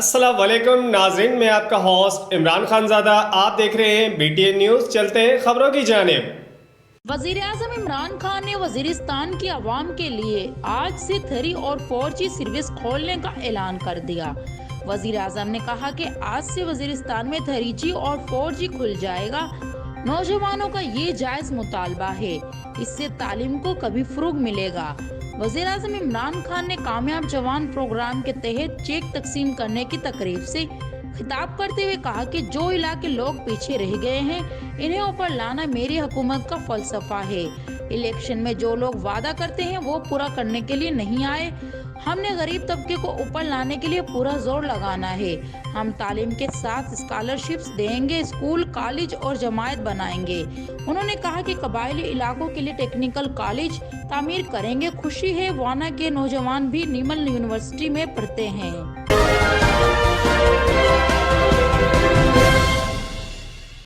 अस्सलाम वालेकुम नाज़रीन, मैं आपका होस्ट इमरान खानज़ादा। आप देख रहे हैं BTN न्यूज़। चलते हैं खबरों की जानिब। वज़ीर-ए-आज़म इमरान खान ने वज़ीरिस्तान की आवाम के लिए आज से 3 और 4G सर्विस खोलने का ऐलान कर दिया। वज़ीर-ए-आज़म ने कहा कि आज से वज़ीरिस्तान में 3G और 4G खुल जाएगा। नौजवानों का ये जायज़ मुतालबा है, इससे तालीम को कभी फ़रोग़ मिलेगा। वज़ीर-ए-आज़म इमरान खान ने कामयाब जवान प्रोग्राम के तहत चेक तकसीम करने की तकरीब से खिताब करते हुए कहा कि जो इलाके लोग पीछे रह गए हैं, इन्हें ऊपर लाना मेरी हुकूमत का फलसफा है। इलेक्शन में जो लोग वादा करते हैं वो पूरा करने के लिए नहीं आए। हमने गरीब तबके को ऊपर लाने के लिए पूरा जोर लगाना है। हम तालीम के साथ स्कॉलरशिप्स देंगे, स्कूल, कॉलेज और जमायत बनाएंगे। उन्होंने कहा कि कबायली इलाकों के लिए टेक्निकल कॉलेज तामीर करेंगे। खुशी है वाना के नौजवान भी नीमल यूनिवर्सिटी में पढ़ते हैं।